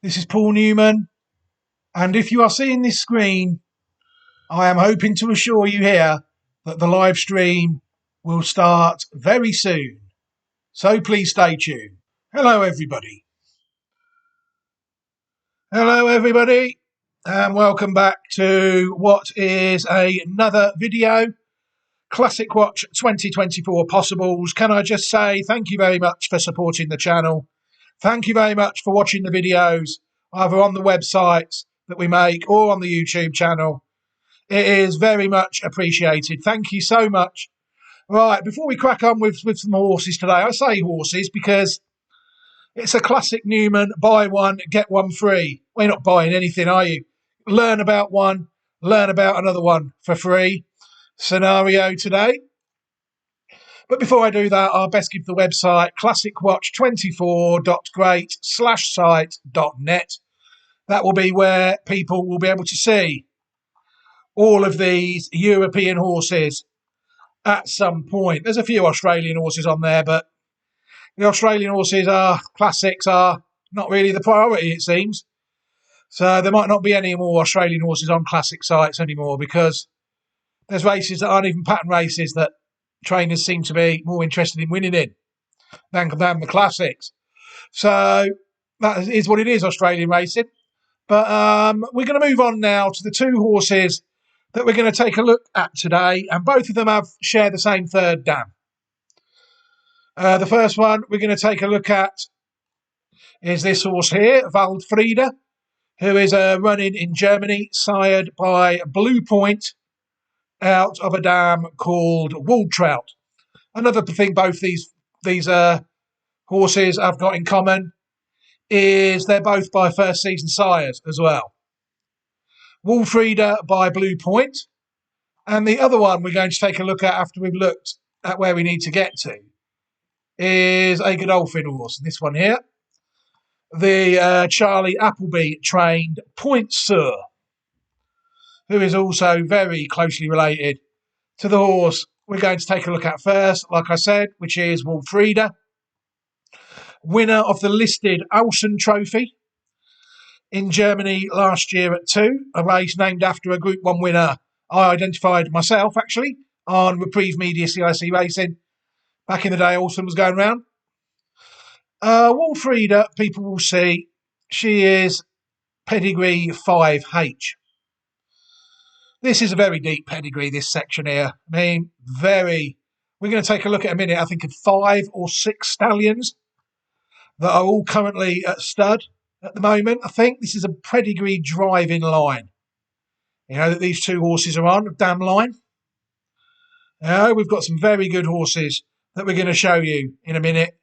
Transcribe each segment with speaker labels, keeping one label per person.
Speaker 1: This is Paul Newman, and if you are seeing this screen, I am hoping to assure you here that the live stream will start very soon. So please stay tuned. Hello, everybody. Hello, everybody, and welcome back to what is another video. Classic Watch 2024 Possibles. Can I just say thank you very much for supporting the channel. Thank you very much for watching the videos, either on the websites that we make or on the YouTube channel. It is very much appreciated. Thank you so much. Right, before we crack on with some horses today, I say horses because it's a classic Newman, buy one, get one free. Well, you're not buying anything, are you? Learn about one, learn about another one for free scenario today. But before I do that, I'll best give the website classicwatch24.great/site.net. That will be where people will be able to see all of these European horses at some point. There's a few Australian horses on there, but the Australian horses classics are not really the priority, it seems. So there might not be any more Australian horses on classic sites anymore because there's races that aren't even pattern races that trainers seem to be more interested in winning in than the classics. So that is what it is, Australian racing. But we're going to move on now to the two horses that we're going to take a look at today, and both of them share the same third dam. The first one we're going to take a look at is this horse here, Waldfrieda, who is running in Germany, sired by Blue Point, out of a dam called Waldfrieda. Another thing both these horses have got in common is they're both by first season sires as well. Waldfrieda by Blue Point, and the other one we're going to take a look at after we've looked at where we need to get to is a Godolphin horse. This one here, the Charlie Appleby trained Point Sur, who is also very closely related to the horse we're going to take a look at first, like I said, which is Waldfrieda, winner of the listed Alsen Trophy in Germany last year at 2, a race named after a Group 1 winner I identified myself, actually, on Reprieve Media CIC Racing. Back in the day, Alsen was going round. Waldfrieda, people will see, she is pedigree 5H. This is a very deep pedigree, this section here. I mean, we're going to take a look at a minute, I think, of 5 or 6 stallions that are all currently at stud at the moment. I think this is a pedigree driving line, that these two horses are on, a dam line. We've got some very good horses that we're going to show you in a minute.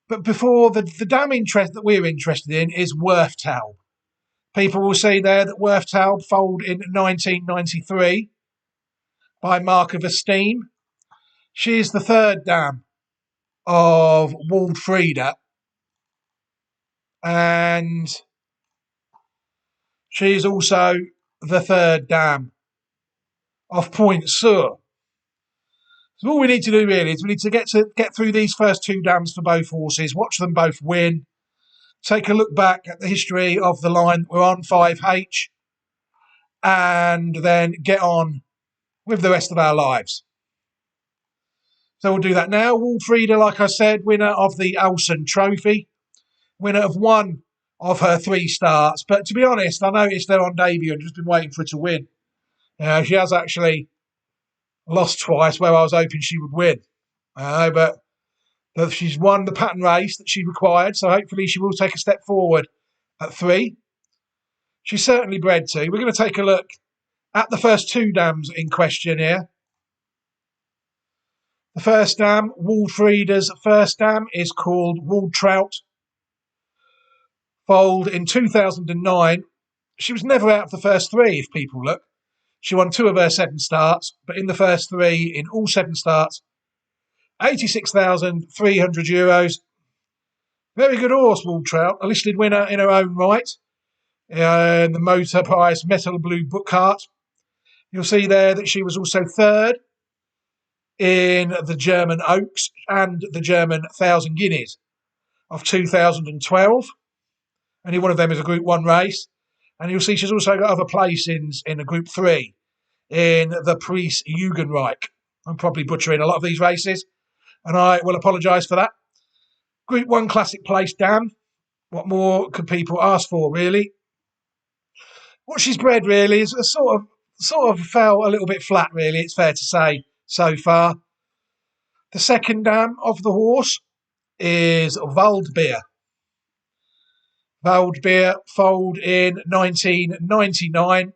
Speaker 1: But before, the dam interest that we're interested in is Wurftaub. People will see there that Wurftaub foaled in 1993 by Mark of Esteem. She is the third dam of Waldfrieda, and she's also the third dam of Point Sur. So all we need to do really is we need to get through these first two dams for both horses, watch them both win, take a look back at the history of the line that we're on, 5H, and then get on with the rest of our lives. So we'll do that now. Waldfrieda, like I said, winner of the Alsen Trophy, winner of one of her 3 starts. But to be honest, I noticed her on debut and just been waiting for her to win. She has actually lost twice where I was hoping she would win. But she's won the pattern race that she required, so hopefully she will take a step forward at 3. She's certainly bred to. We're going to take a look at the first 2 dams in question here. The first dam, Waldfrieda's first dam, is called Waldtrout. Foaled in 2009. She was never out of the first 3, if people look. She won 2 of her 7 starts, but in the first 3, in all 7 starts, €86,300. Very good horse, Waldtrout, a listed winner in her own right. In the Motor Price Metal Blue book cart. You'll see there that she was also third in the German Oaks and the German 1,000 Guineas of 2012. Only one of them is a Group 1 race. And you'll see she's also got other placings in a Group 3 in the Priest Jugendreich. I'm probably butchering a lot of these races, and I will apologise for that. Group 1 classic place, Dan. What more could people ask for, really? What she's bred, really, is a sort of fell a little bit flat, really, it's fair to say, so far. The second dam of the horse is Waldbeer. Waldbeer foaled in 1999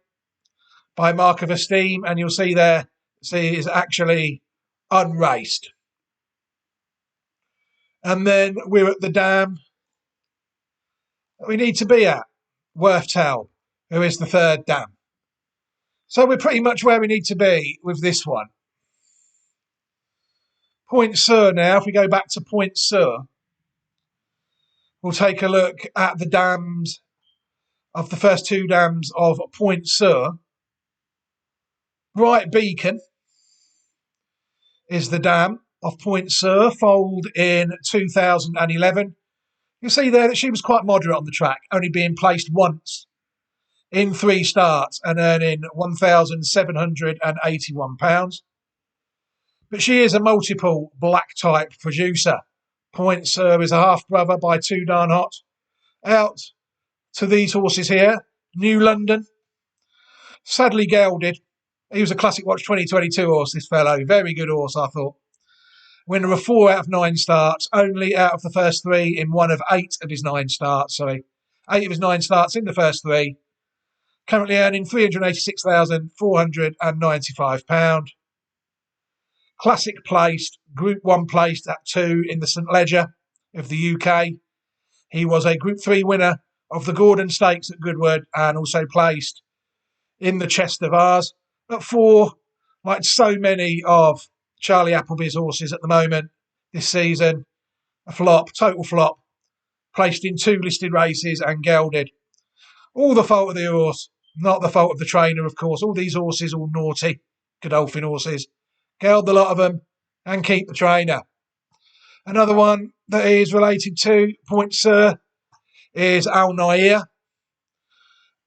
Speaker 1: by Mark of Esteem, and you'll see there, is actually unraced. And then we're at the dam that we need to be at, Wurftel, who is the third dam. So we're pretty much where we need to be with this one. Point Sur now, if we go back to Point Sur, we'll take a look at the dams of the first two dams of Point Sur. Bright Beacon is the dam of Point Sur, foaled in 2011. You'll see there that she was quite moderate on the track, only being placed once in 3 starts and earning £1,781. But she is a multiple black type producer. Point Sur is a half brother by Too Darn Hot. Out to these horses here, New London, sadly gelded. He was a Classic Watch 2022 horse, this fellow. Very good horse, I thought. Winner of 4 out of 9 starts, only out of the first 3 in 1 of 8 of his 9 starts. 8 of his 9 starts in the first 3. Currently earning £386,495. Classic placed, Group 1 placed at 2 in the St Leger of the UK. He was a Group 3 winner of the Gordon Stakes at Goodwood and also placed in the Chester Vase. At 4, like so many of Charlie Appleby's horses at the moment this season, a flop, total flop, placed in 2 listed races and gelded. All the fault of the horse, not the fault of the trainer, of course. All these horses, all naughty, Godolphin horses. Geld the lot of them and keep the trainer. Another one that is related to Point Sur is Al Nair.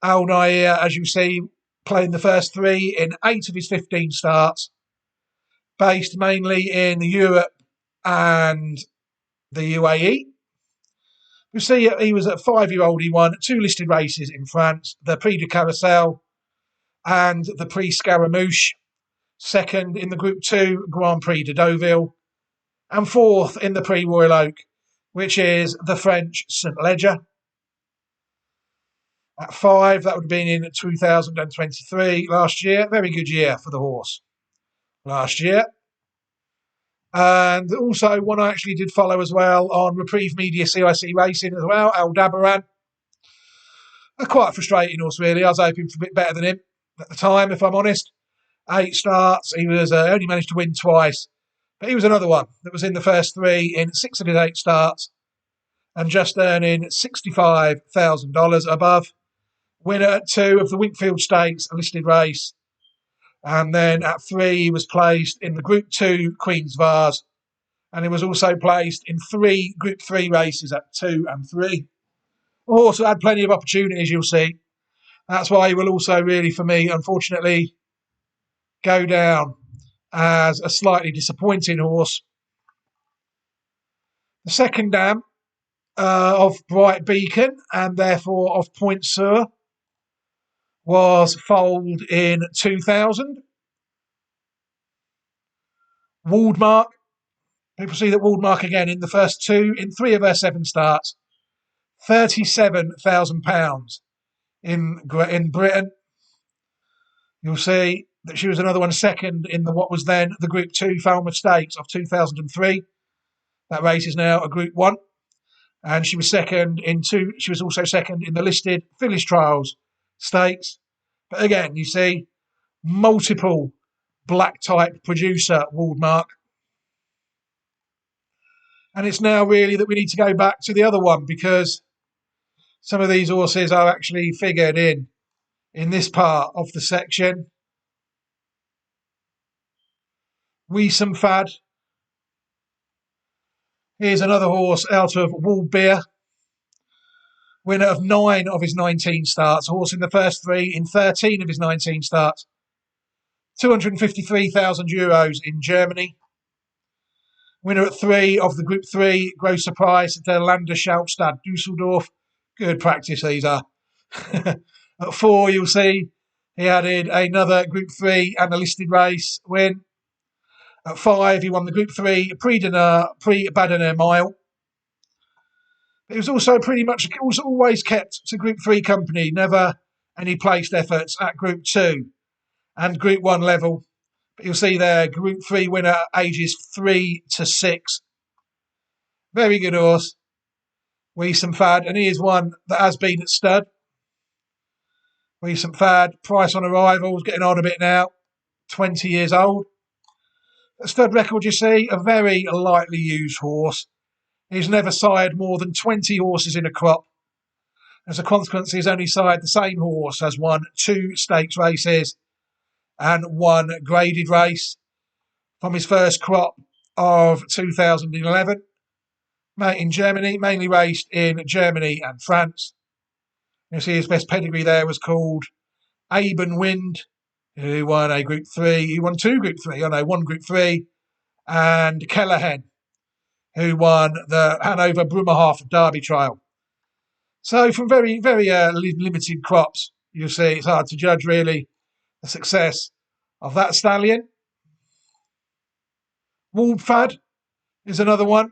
Speaker 1: Al Nair, as you see, playing the first 3 in 8 of his 15 starts, based mainly in Europe and the UAE. You see, he was a 5-year-old. He won 2 listed races in France, the Prix du Carrousel and the Prix Scaramouche. Second in the Group 2 Grand Prix de Deauville, and 4th in the Prix Royal Oak, which is the French St Leger. At 5, that would have been in 2023, last year. Very good year for the horse last year. And also one I actually did follow as well on Reprieve Media CIC Racing as well, Aldebaran. A quite frustrating horse, really. I was hoping for a bit better than him at the time, if I'm honest. 8 starts, he was only managed to win twice. But he was another one that was in the first 3 in 6 of his 8 starts and just earning $65,000 above. Winner at 2 of the Winkfield Stakes, a listed race. And then at 3, he was placed in the Group 2 Queen's Vase. And he was also placed in 3 Group 3 races at 2 and 3. Also had plenty of opportunities, you'll see. That's why he will also really, for me, unfortunately, go down as a slightly disappointing horse. The second dam of Bright Beacon and therefore of Point Sur was foaled in 2000. Waldmark. People see that Waldmark again in the first 2 in 3 of her 7 starts. £37,000 in Britain. You'll see that she was another one second in what was then the Group 2 Falmouth Stakes of 2003. That race is now a Group 1. And she was second in 2. She was also second in the listed Phyllis Trials Stakes. But again, you see, multiple black type producer Waldmark. And it's now really that we need to go back to the other one because some of these horses are actually figured in this part of the section. Weesum Fad. Here's another horse out of Waldbeer. Winner of 9 of his 19 starts. Horse in the first 3 in 13 of his 19 starts. €253,000 in Germany. Winner at 3 of the Group 3 Grosser Prize, der Landeshauptstadt Düsseldorf. Good practice these are. At 4, you'll see he added another Group 3 and a listed race win. At 5, he won the Group 3 Prix-Badenner Mile. It was also pretty much always kept to Group 3 company, never any placed efforts at Group 2 and Group 1 level. But you'll see there, Group 3 winner ages 3 to 6. Very good horse. Weesum Fad, and he is one that has been at stud. Weesum Fad, price on arrival, is getting on a bit now. 20 years old. A stud record, you see, a very lightly used horse. He's never sired more than 20 horses in a crop. As a consequence, he's only sired the same horse, has won 2 stakes races and 1 graded race from his first crop of 2011. In Germany, mainly raced in Germany and France. You see his best pedigree there was called Abenwind, who won a Group 3. He won 2 Group 3, one Group 3, and Kellerhen, who won the Hanover Bremerhaven Derby Trial. So from very limited crops, you see it's hard to judge really the success of that stallion. Waldfrieda is another one.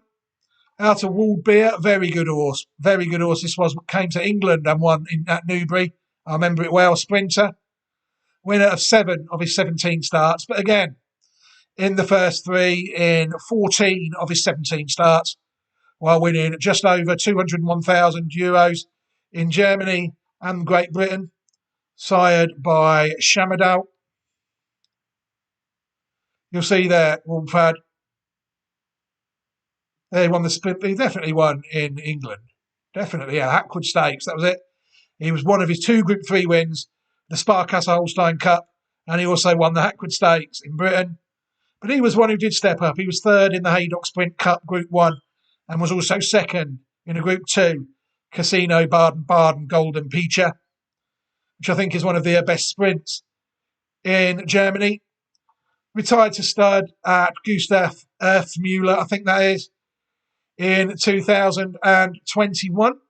Speaker 1: Out of Waldbeer, very good horse. Very good horse. This came to England and won at Newbury. I remember it well. Sprinter. Winner of 7 of his 17 starts. But again, in the first 3 in 14 of his 17 starts, while winning just over €201,000 in Germany and Great Britain, sired by Shamadal. You'll see there, Waldfrieda. They won the sprint. He definitely won in England. Definitely, yeah. Hackwood Stakes, that was it. He was one of his 2 Group 3 wins, the Sparkasse Holstein Cup, and he also won the Hackwood Stakes in Britain. But he was one who did step up. He was 3rd in the Haydock Sprint Cup Group 1 and was also 2nd in a Group 2 Casino Baden-Baden Golden Peacher, which I think is one of their best sprints in Germany. Retired to stud at Gustav Earthmuller, I think that is, in 2021.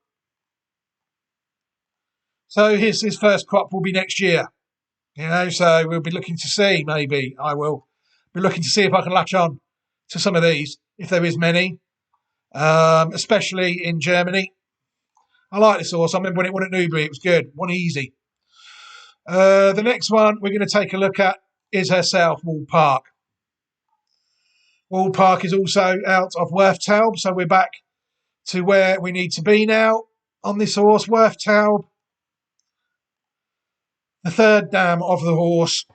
Speaker 1: So his first crop will be next year. So we'll be looking to see, maybe I will be looking to see if I can latch on to some of these, if there is many, especially in Germany. I like this horse. I remember when it won at Newbury, it was good, won easy. The next one we're going to take a look at is herself, Wald Park. Wald Park is also out of Wurftaub, so we're back to where we need to be now on this horse, Wurftaub. The 3rd dam of the horse,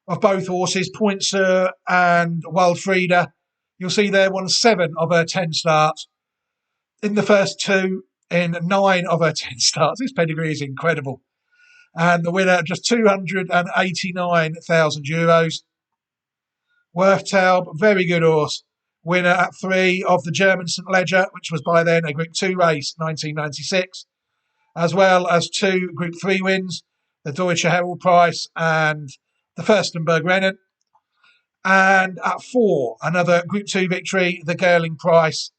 Speaker 1: of both horses, Point Sur and Waldfrieda. You'll see there won 7 of her 10 starts. In the first 2, in 9 of her 10 starts. This pedigree is incredible. And the winner, just €289,000. Wurftaub, very good horse. Winner at 3 of the German St. Leger, which was by then a Group 2 race, 1996. As well as 2 Group 3 wins, the Deutsche Herald Prize and the Fürstenberg Rennen. And at 4, another Group 2 victory, the Gerling Prize,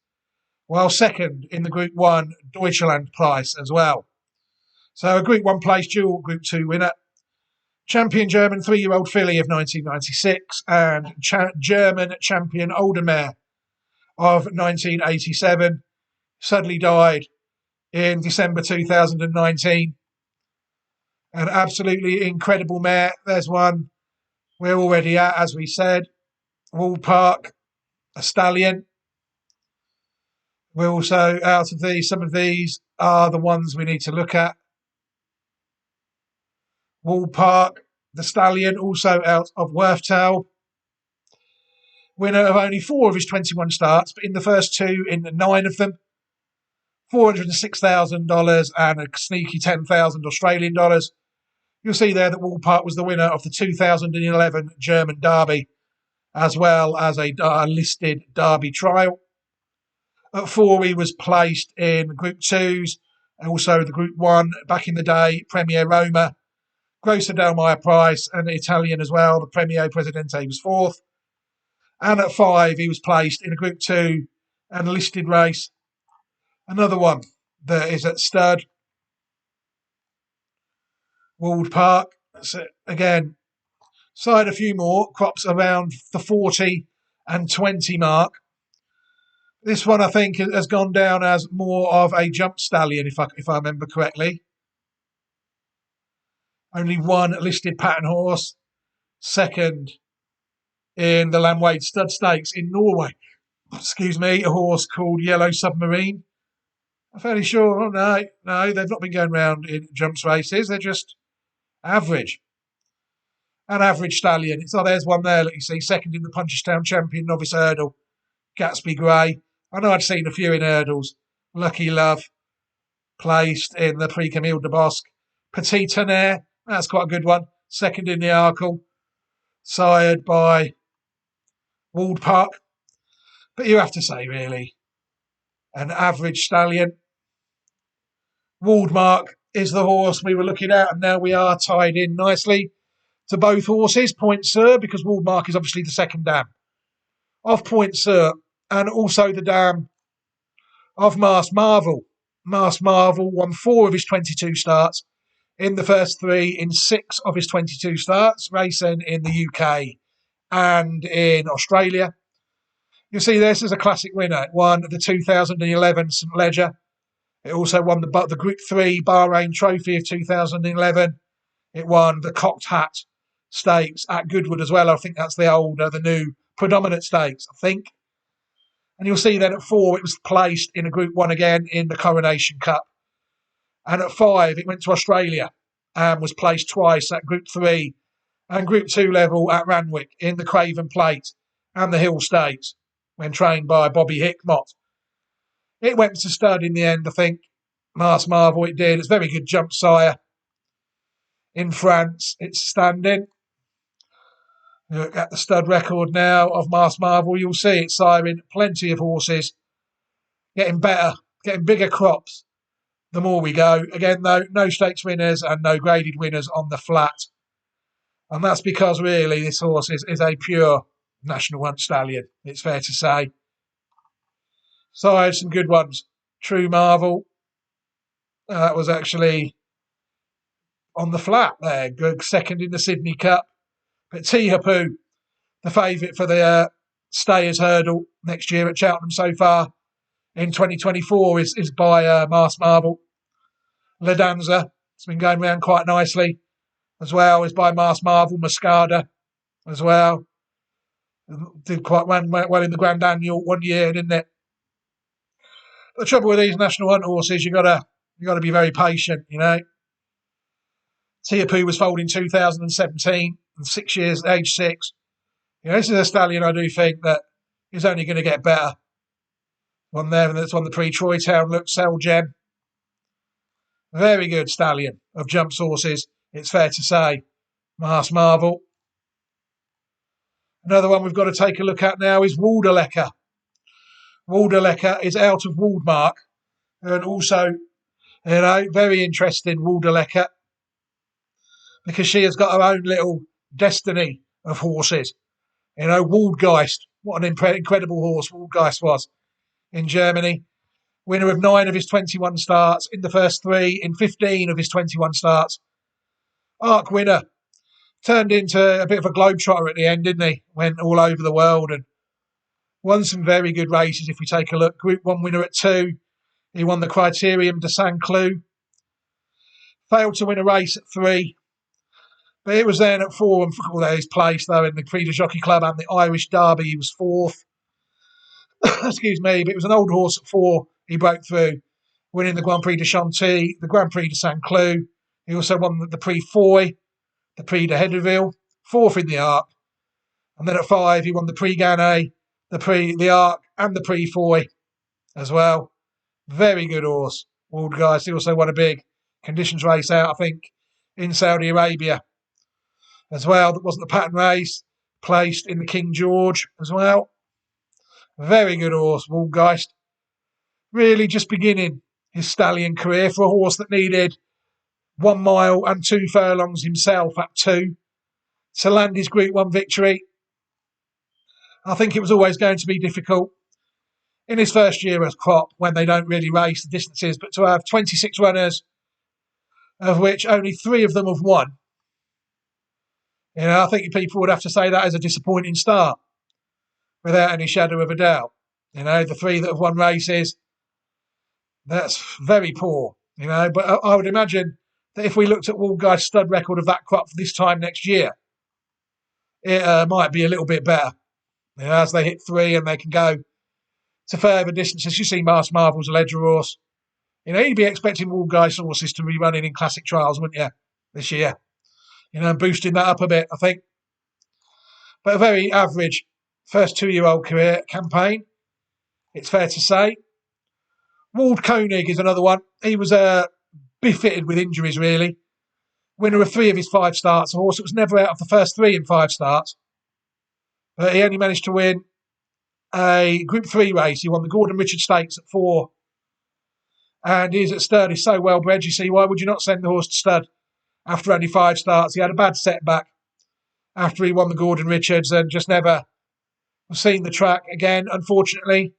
Speaker 1: while 2nd in the Group 1 Deutschland Prize as well. So a Group 1 place, dual Group 2 winner. Champion German 3-year-old filly of 1996 and German champion older mare of 1987. Suddenly died in December 2019. An absolutely incredible mare. There's one we're already at, as we said. Wald Park, a stallion. We're also out of these. Some of these are the ones we need to look at. Wald Park, the stallion, also out of Wurftaub. Winner of only 4 of his 21 starts, but in the first 2, in 9 of them, $406,000 and a sneaky 10,000 Australian dollars. You'll see there that Wald Park was the winner of the 2011 German Derby, as well as a listed Derby trial. At 4, he was placed in Group 2s, and also the Group 1 back in the day, Premier Roma, Grossa Del Meyer Price, and Italian as well, the Premier Presidente was 4th. And at 5, he was placed in a Group 2 and listed race. Another one that is at stud, Wald Park. So again, side a few more, crops around the 40 and 20 mark. This one, I think, has gone down as more of a jump stallion, if I remember correctly. Only one listed pattern horse, second in the Landwade Stud Stakes in Norway. Excuse me, a horse called Yellow Submarine. I'm fairly sure, no, they've not been going round in jumps races. They're just average. An average stallion. There's one there, let you see, second in the Punchestown Champion Novice Hurdle, Gatsby Grey. I know I'd seen a few in hurdles. Lucky Love, placed in the Prix Camille de Bosque. Petit Tonnerre, that's quite a good one. Second in the Arkle, sired by Wald Park. But you have to say, really, an average stallion. Waldmark is the horse we were looking at, and now we are tied in nicely to both horses. Point Sur, because Waldmark is obviously the second dam of Point Sur, and also the dam of Mars Marvel. Mars Marvel won 4 of his 22 starts in the first 3 in 6 of his 22 starts, racing in the UK and in Australia. You see, this is a classic winner. It won the 2011 St Leger. It also won the Group 3 Bahrain Trophy of 2011. It won the Cocked Hat Stakes at Goodwood as well. I think that's the new Predominant Stakes, I think. And you'll see then at 4, it was placed in a Group 1 again in the Coronation Cup. And at 5, it went to Australia and was placed twice at Group 3 and Group 2 level at Ranwick in the Craven Plate and the Hill Stakes when trained by Bobby Hickmott. It went to stud in the end, I think. Mars Marvel, it did. It's a very good jump sire. In France, it's standing. Look at the stud record now of Mars Marvel. You'll see it's siring plenty of horses. Getting better, getting bigger crops the more we go. Again, though, no stakes winners and no graded winners on the flat. And that's because, really, this horse is a pure National Hunt stallion, it's fair to say. So I had some good ones. True Marvel. That was actually on the flat there. Good second in the Sydney Cup. But Tihapu, the favourite for the Stayers Hurdle next year at Cheltenham so far in 2024 is by Mars Marvel. La Danza, it's been going around quite nicely as well, is by Mars Marvel. Mascada as well. Did quite well in the Grand Annual one year, didn't it? The trouble with these National Hunt horses, you got to be very patient, you know. Tiapu was foaled in 2017, and 6 years, age 6. You know, this is a stallion I do think that is only going to get better. One there, and that's on the pre-Troy Town look, Cell Gem. Very good stallion of jumps horses, it's fair to say. Mars Marvel. Another one we've got to take a look at now is Waldelecker. Waldelecker is out of Waldmark, and also, you know, very interesting Waldelecker, because she has got her own little destiny of horses. You know, Waldgeist, what an incredible horse Waldgeist was in Germany. Winner of 9 of his 21 starts in the first 3, in 15 of his 21 starts. Arc winner. Turned into a bit of a globetrotter at the end, didn't he? Went all over the world and won some very good races if we take a look. Group 1 winner at 2. He won the Criterium de Saint-Cloud. Failed to win a race at 3. But it was then at 4 and for his place, though, in the Prix de Jockey Club and the Irish Derby. He was 4th. Excuse me, but it was an old horse at 4. He broke through, winning the Grand Prix de Chantilly, the Grand Prix de Saint-Cloud. He also won the Prix Foy, the Prix de Hedeville, 4th in the Arc. And then at 5, he won the Prix Gannet, the Arc, and the Prix Foy as well. Very good horse, Waldgeist. He also won a big conditions race out, I think, in Saudi Arabia as well. That wasn't the pattern race. Placed in the King George as well. Very good horse, Waldgeist. really just beginning his stallion career for a horse that needed 1 mile and 2 furlongs himself at 2 to land his Group 1 victory. I think it was always going to be difficult in his first year as crop when they don't really race the distances, but to have 26 runners, of which only 3 of them have won. I think people would have to say that is a disappointing start, without any shadow of a doubt. The 3 that have won races, that's very poor. But I would imagine that if we looked at Waldguy's stud record of that crop for this time next year, it might be a little bit better. As they hit 3 and they can go to further distances. You see Mars Marvel's a Ledger horse. You'd be expecting Waldguy's horses to be running in classic trials, wouldn't you, this year? Boosting that up a bit, I think. But a very average first 2-year-old career campaign, it's fair to say. Wald Koenig is another one. He was befitted with injuries, really. Winner of 3 of his 5 starts. A horse that was never out of the first 3 in 5 starts. But he only managed to win a Group 3 race. He won the Gordon Richard Stakes at 4. And he's at stud. He's so well bred, you see. Why would you not send the horse to stud after only 5 starts? He had a bad setback after he won the Gordon Richards and just never seen the track again, unfortunately.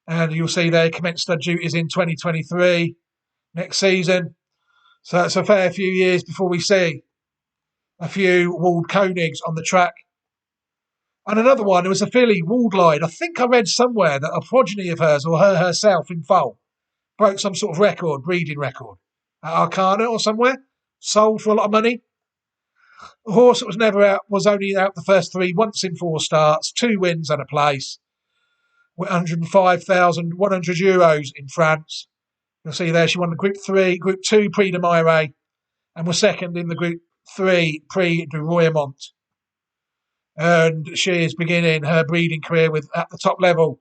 Speaker 1: And you'll see they commence stud duties in 2023, next season. So it's a fair few years before we see a few Wald Koenigs on the track. And another one, it was a filly, Waldline. I think I read somewhere that a progeny of hers, or her herself in foal, broke some sort of record, breeding record, at Arcana or somewhere. Sold for a lot of money. A horse that was never out, was only out the first 3, once in 4 starts, 2 wins and a place. 105,100 euros in France. You'll see there she won the Group 2 Prix de Maire and was second in the Group 3 Prix de Royaumont. And she is beginning her breeding career at the top level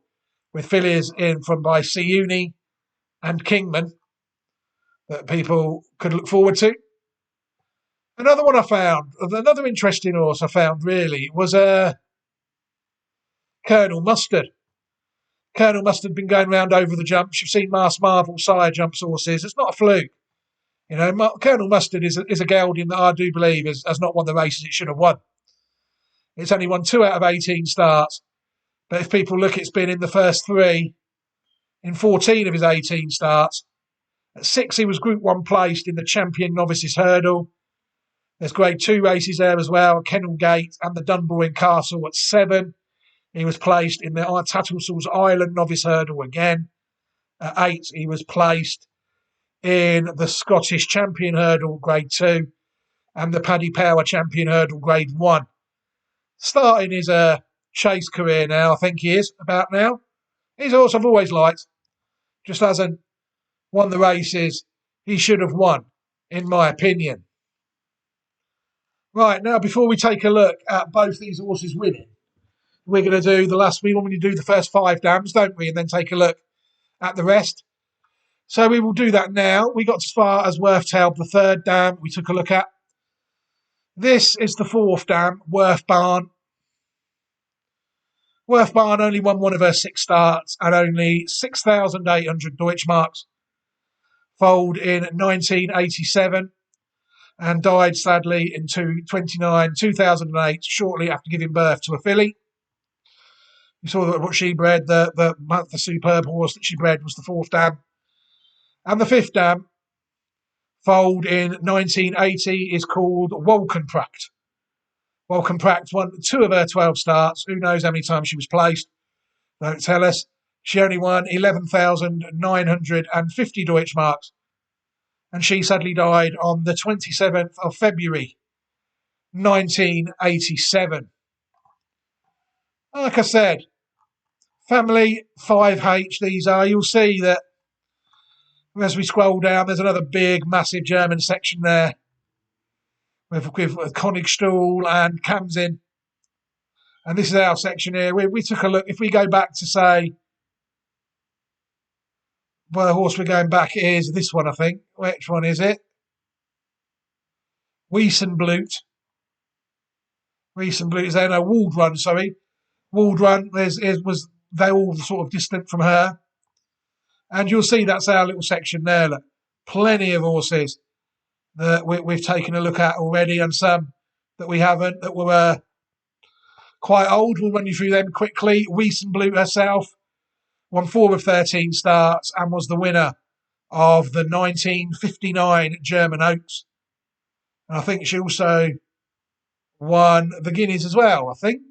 Speaker 1: with fillies in from by Siuni and Kingman that people could look forward to. Another one I found, another interesting horse I found really, was Colonel Mustard. Colonel Mustard had been going round over the jumps. You've seen Mars Marvel sire jumps horses. It's not a fluke. Colonel Mustard is a gelding that I do believe has not won the races it should have won. It's only won 2 out of 18 starts. But if people look, it's been in the first 3 in 14 of his 18 starts. At 6, he was Group 1 placed in the Champion Novices Hurdle. There's Grade 2 races there as well, Kennel Gate and the Dunboyne Castle at 7. He was placed in the Tattlesall's Island Novice Hurdle again. At 8, he was placed in the Scottish Champion Hurdle Grade 2 and the Paddy Power Champion Hurdle Grade 1. Starting his chase career now, I think he is, about now. He's a horse I've always liked. Just hasn't won the races he should have won, in my opinion. Right, now before we take a look at both these horses winning, we're going to do we normally do the first 5 dams, don't we? And then take a look at the rest. So we will do that now. We got as far as Worthtail, the 3rd dam we took a look at. This is the 4th dam, Worth Barn. Worth Barn only won 1 of her 6 starts and only 6,800 Deutschmarks. Foaled in 1987 and died sadly in 2008, shortly after giving birth to a filly. You saw that what she bred, the superb horse that she bred was the 4th dam. And the 5th dam, foaled in 1980, is called Wolkenpracht. Wolkenpracht won 2 of her 12 starts. Who knows how many times she was placed? Don't tell us. She only won 11,950 Deutschmarks. And she sadly died on the 27th of February, 1987. Like I said, family 5H these are. You'll see that as we scroll down, there's another big, massive German section there with Königstuhl and Kamsin. And this is our section here. We took a look. If we go back to, say, well, the horse we're going back is this one, I think. Which one is it? Wiesenblut. Wiesenblut is there. No, Waldrun, sorry. Waldrun they're all sort of distant from her. And you'll see that's our little section there. Look, plenty of horses that we've taken a look at already, and some that we haven't, that were quite old. We'll run you through them quickly. Weesen Blue herself won 4 of 13 starts and was the winner of the 1959 German Oaks. And I think she also won the Guineas as well, I think.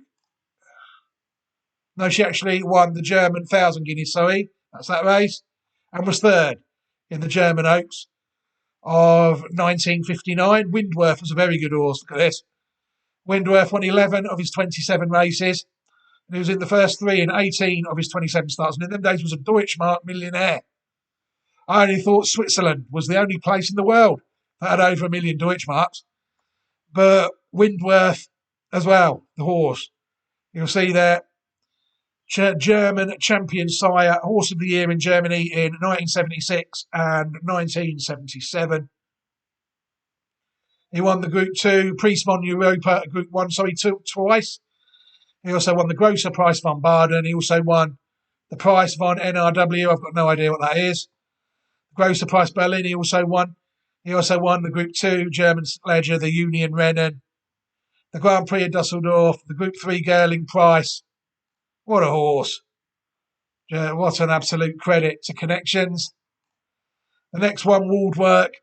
Speaker 1: No, she actually won the German 1,000 Guineas, sorry. That's that race. And was third in the German Oaks of 1959. Windworth was a very good horse. Look at this. Windworth won 11 of his 27 races. And he was in the first 3 in 18 of his 27 starts. And in them days was a Deutschmark millionaire. I only thought Switzerland was the only place in the world that had over 1 million Deutschmarks. But Windworth as well, the horse. You'll see there, German champion sire, horse of the year in Germany in 1976 and 1977. He won the Group 2, Priestmon Europa Group 1, twice. He also won the Grosser Price von Baden. He also won the Price von NRW. I've got no idea what that is. Grosser Price Berlin he also won. He also won the Group 2 German Ledger, the Union Rennen, the Grand Prix of Dusseldorf, the Group 3 Gerling Price. What a horse. What an absolute credit to Connections. The next one, Waldwork,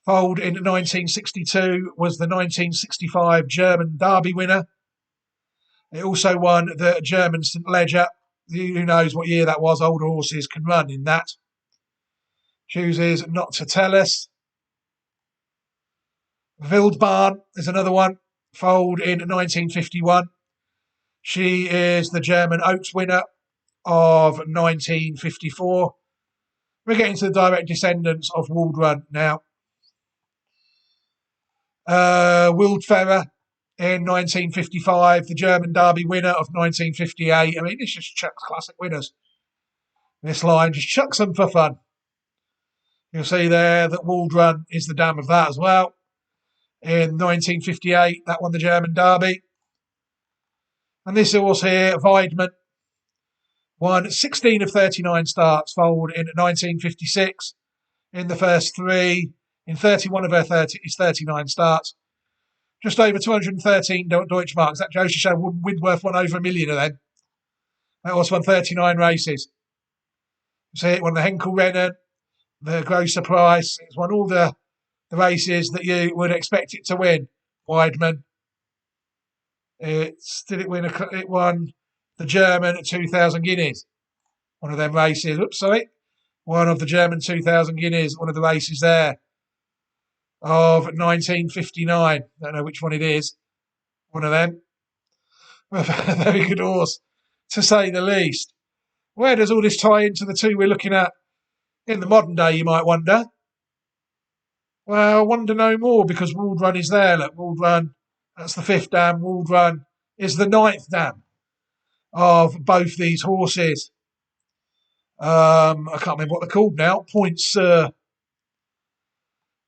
Speaker 1: foaled in 1962, was the 1965 German Derby winner. It also won the German St. Leger. Who knows what year that was? Older horses can run in that. Chooses not to tell us. Wildbahn is another one, foaled in 1951. She is the German Oaks winner of 1954. We're getting to the direct descendants of Waldrun now. Wildfera in 1955, the German Derby winner of 1958. I mean, this just chucks classic winners. This line just chucks them for fun. You'll see there that Waldrun is the dam of that as well. In 1958, that won the German Derby. And this horse here, Weidmann, won 16 of 39 starts, foaled in 1956 in the first 3, in 31 of his 39 starts. Just over 213 Deutschmarks. That goes to show Windworth won over 1 million of them. That horse won 39 races. See, it won the Henkel Rennen, the Grosser Price. It's won all the races that you would expect it to win. Weidmann. It won the German 2,000 Guineas. One of them races. One of the German 2,000 Guineas. One of the races there of 1959. Don't know which one it is. One of them. A very good horse, to say the least. Where does all this tie into the two we're looking at in the modern day, you might wonder? Well, I wonder no more, because Waldrun is there. Look, Waldrun, that's the 5th dam. Waldrun is the 9th dam of both these horses. I can't remember what they're called now. Point Sur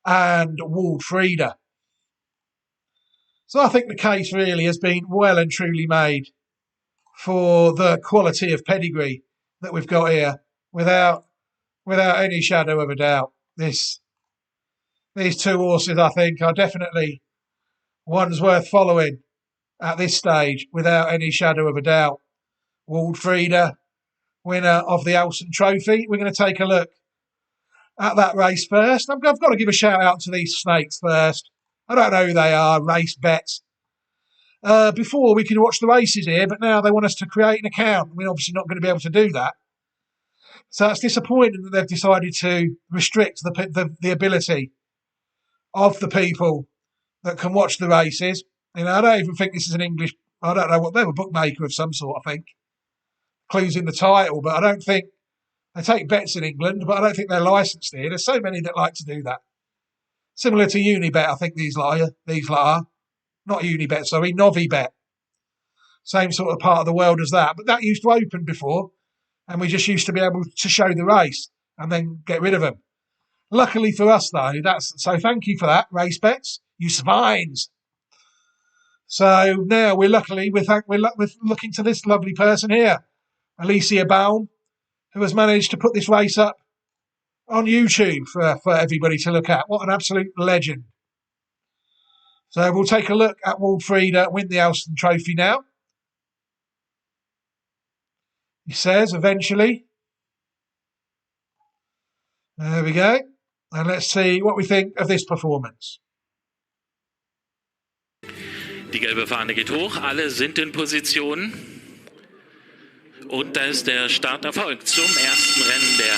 Speaker 1: and Waldfrieda. So I think the case really has been well and truly made for the quality of pedigree that we've got here, without any shadow of a doubt. These two horses, I think, are definitely ones worth following at this stage, without any shadow of a doubt. Waldfrieda, winner of the Alson Trophy. We're going to take a look at that race first. I've got to give a shout out to these snakes first. I don't know who they are, Race Bets. Before we could watch the races here, but now they want us to create an account. We're obviously not going to be able to do that. So it's disappointing that they've decided to restrict the ability of the people that can watch the races. You know, I don't even think this is an English, I don't know what, they're a bookmaker of some sort, I think. Clues in the title, but I don't think, they take bets in England, but I don't think they're licensed here. There's so many that like to do that. Similar to Unibet, I think these are. Not Unibet, sorry, Novibet. Same sort of part of the world as that. But that used to open before, and we just used to be able to show the race and then get rid of them. Luckily for us, though, so thank you for that, Race Bets, you swines. So now we're looking to this lovely person here, Alicia Baum, who has managed to put this race up on YouTube for everybody to look at. What an absolute legend. So we'll take a look at Waldfrieda win the Alston Trophy now. He says eventually. There we go. And let's see what we think of this performance.
Speaker 2: Die gelbe Fahne geht hoch, alle sind in Position. Und da ist der Starterfolg zum ersten Rennen der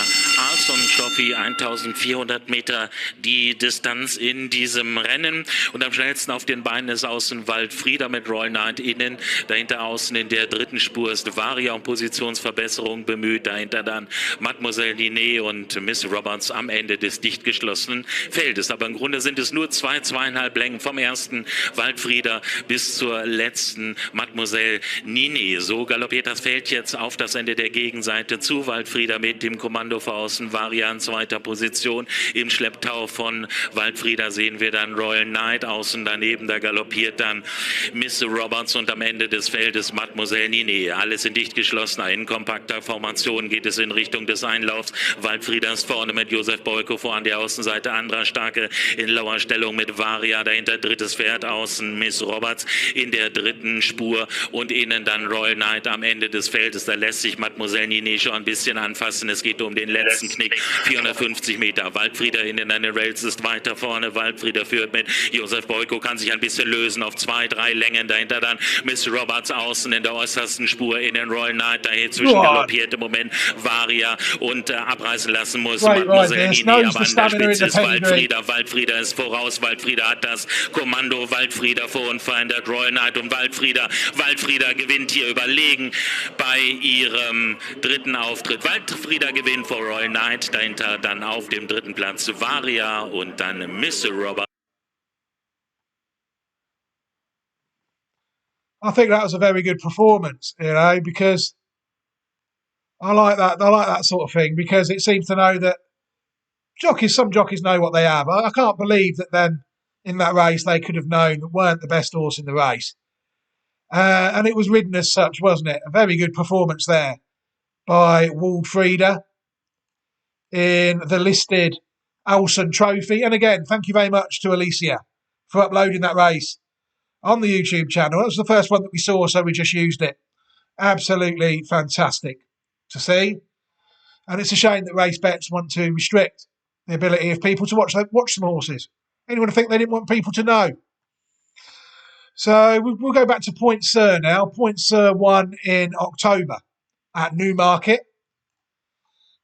Speaker 2: Alston Trophy, 1400 Meter die Distanz in diesem Rennen. Und am schnellsten auf den Beinen ist außen Waldfrieda mit Royal Knight innen. Dahinter außen in der dritten Spur ist Varia um Positionsverbesserung bemüht. Dahinter dann Mademoiselle Ninet und Miss Roberts am Ende des dicht geschlossenen Feldes. Aber im Grunde sind es nur zweieinhalb Längen vom ersten Waldfrieda bis zur letzten Mademoiselle Ninet. So galoppiert das Feld jetzt auf das Ende der Gegenseite zu. Waldfrieda mit dem Kommando vor außen, Varia in zweiter Position. Im Schlepptau von Waldfrieda sehen wir dann Royal Knight außen daneben. Da galoppiert dann Miss Roberts und am Ende des Feldes Mademoiselle Ninet. Alles in dicht geschlossener, in kompakter Formation geht es in Richtung des Einlaufs. Waldfrieda ist vorne mit Josef Boyko vor an der Außenseite. Anderer starke in Lauerstellung mit Varia. Dahinter drittes Pferd außen Miss Roberts in der dritten Spur und innen dann Royal Knight am Ende des Feldes. Da lässt sich Mademoiselle Ninet schon ein bisschen anfassen. Es geht um den letzten Knick. 450 Meter. Waldfrieda in den Rails ist weiter vorne. Waldfrieda führt mit. Josef Boyko kann sich ein bisschen lösen auf 2-3 Längen. Dahinter dann Miss Roberts außen in der äußersten Spur in den Royal Knight. Daher zwischen galoppiert im Moment Varia und abreißen lassen muss Mademoiselle Ninet. Aber an der Spitze ist Waldfrieda. Waldfrieda ist voraus. Waldfrieda hat das Kommando. Waldfrieda vor und verändert Royal Knight und Waldfrieda. Waldfrieda gewinnt hier überlegen bei ihrem dritten Auftritt. Waldfrieda gewinnt vor Royal Knight, dahinter dann auf dem dritten Platz Varia und dann Miss Robert.
Speaker 1: I think that was a very good performance, you know, because I like that sort of thing, because it seems to know that some jockeys know what they have. I can't believe that then in that race they could have known that weren't the best horse in the race. And it was ridden as such, wasn't it? A very good performance there by Waldfrieda in the listed Alston Trophy. And again, thank you very much to Alicia for uploading that race on the YouTube channel. That was the first one that we saw, so we just used it. Absolutely fantastic to see. And it's a shame that race bets want to restrict the ability of people to watch some horses. Anyone think they didn't want people to know? So we'll go back to Point Sur now. Point Sur won in October at Newmarket.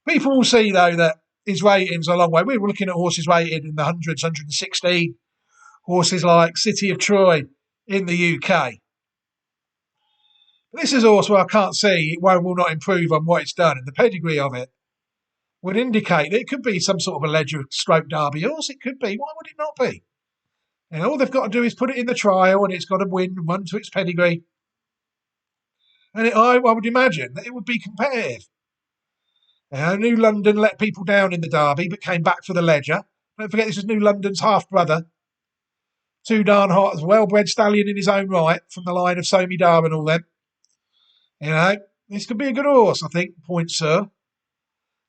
Speaker 1: People will see, though, that his rating's a long way. We were looking at horses rated in the hundreds, 116. Horses like City of Troy in the UK. But this is a horse where I can't see it will not improve on what it's done. And the pedigree of it would indicate that it could be some sort of a Ledger Stroke Derby horse. It could be. Why would it not be? And all they've got to do is put it in the trial and it's got to win and run to its pedigree. And I would imagine that it would be competitive. New London let people down in the Derby but came back for the Ledger. Don't forget this is New London's half-brother. Too darn hot, as well-bred stallion in his own right from the line of Somi Dar and all them. You know, this could be a good horse, I think, Point Sur.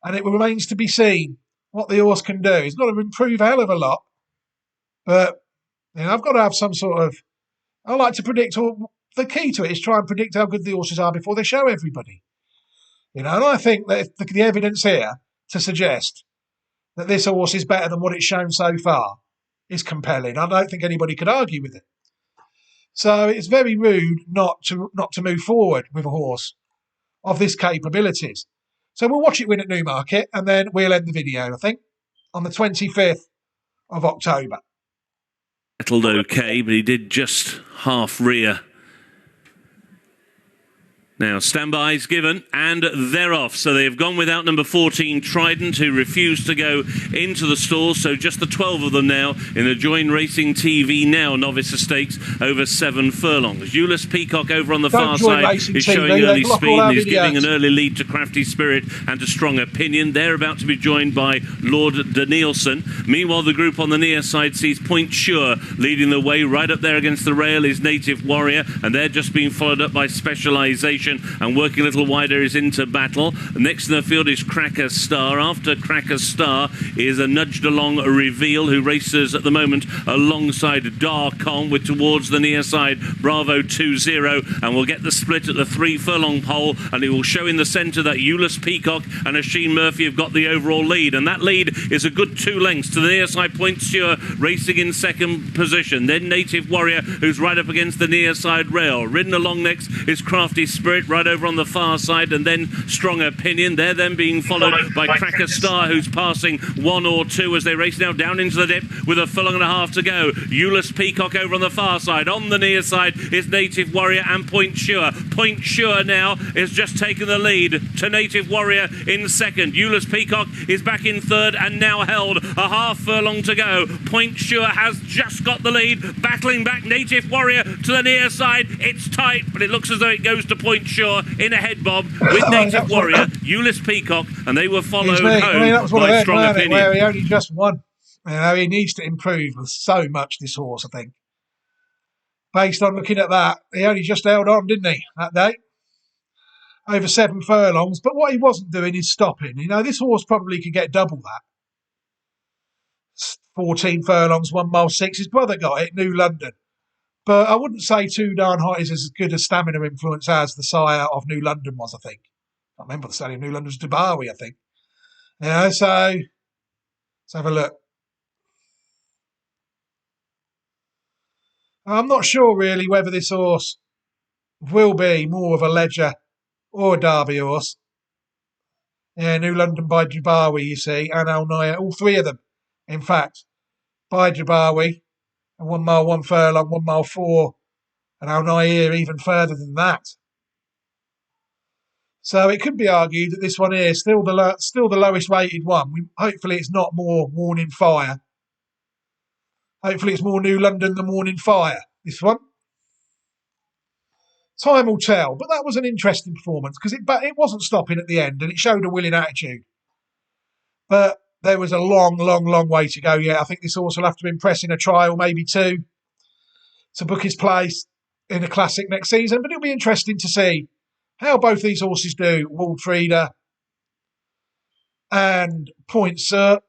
Speaker 1: And it remains to be seen what the horse can do. He's got to improve a hell of a lot. But you know, I've got to have some sort of... I like to predict... The key to it is try and predict how good the horses are before they show everybody. You know, and I think that the evidence here to suggest that this horse is better than what it's shown so far is compelling. I don't think anybody could argue with it. So it's very rude not to move forward with a horse of this capabilities. So we'll watch it win at Newmarket and then we'll end the video, I think, on the 25th of October.
Speaker 3: Settled okay, but he did just half rear. Now, standby's given, and they're off. So they've gone without number 14, Trident, who refused to go into the stalls. So just the 12 of them now in the Join Racing TV Now Novice Stakes over 7 furlongs. Euless Peacock over on the far side is showing early speed and is giving an early lead to Crafty Spirit and to Strong Opinion. They're about to be joined by Lord Danielson. Meanwhile, the group on the near side sees Point Sur leading the way. Right up there against the rail is Native Warrior, and they're just being followed up by Specialisation. position and working a little wider is into battle. Next in the field is Cracker Star. After Cracker Star is a nudged along Reveal, who races at the moment alongside Darcon with towards the near side Bravo 2-0, and we'll get the split at the 3 furlong pole, and it will show in the centre that Euless Peacock and Asheen Murphy have got the overall lead, and that lead is a good 2 lengths to the near side Point Sur racing in second position. Then Native Warrior, who's right up against the near side rail. Ridden along next is Crafty Spirit right over on the far side, and then Strong Opinion. They're then being followed by Cracker Star, who's passing 1 or 2 as they race now down into the dip with a furlong and a half to go. Euless Peacock over on the far side. On the near side is Native Warrior and Point Sur. Point Sur now is just taken the lead to Native Warrior in second. Euless Peacock is back in third and now held a half furlong to go. Point Sur has just got the lead, battling back Native Warrior to the near side. It's tight, but it looks as though it goes to Point Sur in a head bob with Native Warrior, Euless Peacock, and they were followed home
Speaker 1: that was one
Speaker 3: by
Speaker 1: of them,
Speaker 3: Strong
Speaker 1: wasn't it,
Speaker 3: Opinion.
Speaker 1: where he only just won. You know, he needs to improve so much, this horse, I think. Based on looking at that, he only just held on, didn't he, that day? Over 7 furlongs. But what he wasn't doing is stopping. You know, this horse probably could get double that. 14 furlongs, 1 mile 6. His brother got it, New London. But I wouldn't say Too Darn Hot is as good a stamina influence as the sire of New London was, I think. I remember the stallion of New London was Dubawi, I think. You know, so let's have a look. I'm not sure really whether this horse will be more of a Ledger or a Derby horse. Yeah, New London by Dubawi, you see, and Al Naya, all 3 of them, in fact, by Dubawi, and 1 mile 1 furlong, 1 mile 4, and Al Naya even further than that. So it could be argued that this one here is still the lowest rated one. Hopefully it's not more Morning Fire. Hopefully it's more New London than Morning Fire, this one. Time will tell, but that was an interesting performance because it wasn't stopping at the end and it showed a willing attitude. But there was a long, long, long way to go yet. I think this horse will have to impress in a trial, maybe 2, to book his place in a classic next season. But it'll be interesting to see how both these horses do, Waldfrieda and Point Sur.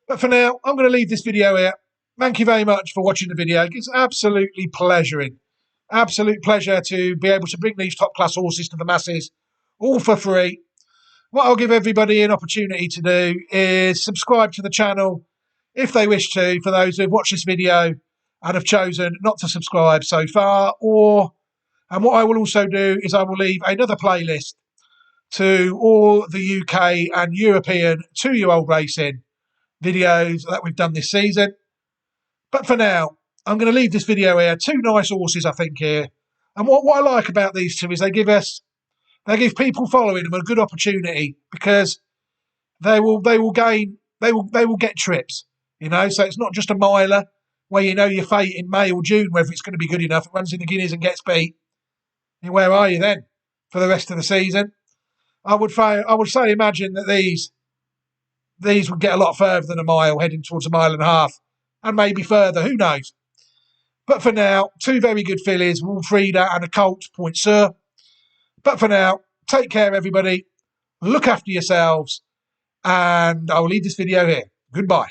Speaker 1: But for now, I'm going to leave this video here. Thank you very much for watching the video. It's absolutely pleasuring. Absolute pleasure to be able to bring these top-class horses to the masses, all for free. What I'll give everybody an opportunity to do is subscribe to the channel if they wish to, for those who have watched this video and have chosen not to subscribe so far. And what I will also do is I will leave another playlist to all the UK and European 2-year-old racing videos that we've done this season. But for now, I'm going to leave this video here. 2 nice horses, I think, here. And what I like about these 2 is they give people following them a good opportunity because they will get trips, you know. So it's not just a miler where you know your fate in May or June whether it's going to be good enough. It runs in the Guineas and gets beat. And where are you then for the rest of the season? I would say imagine that these would get a lot further than a mile, heading towards a mile and a half, and maybe further. Who knows? But for now, 2 very good fillies, Waldfrieda and a colt, Point Sur. But for now, take care, everybody. Look after yourselves. And I will leave this video here. Goodbye.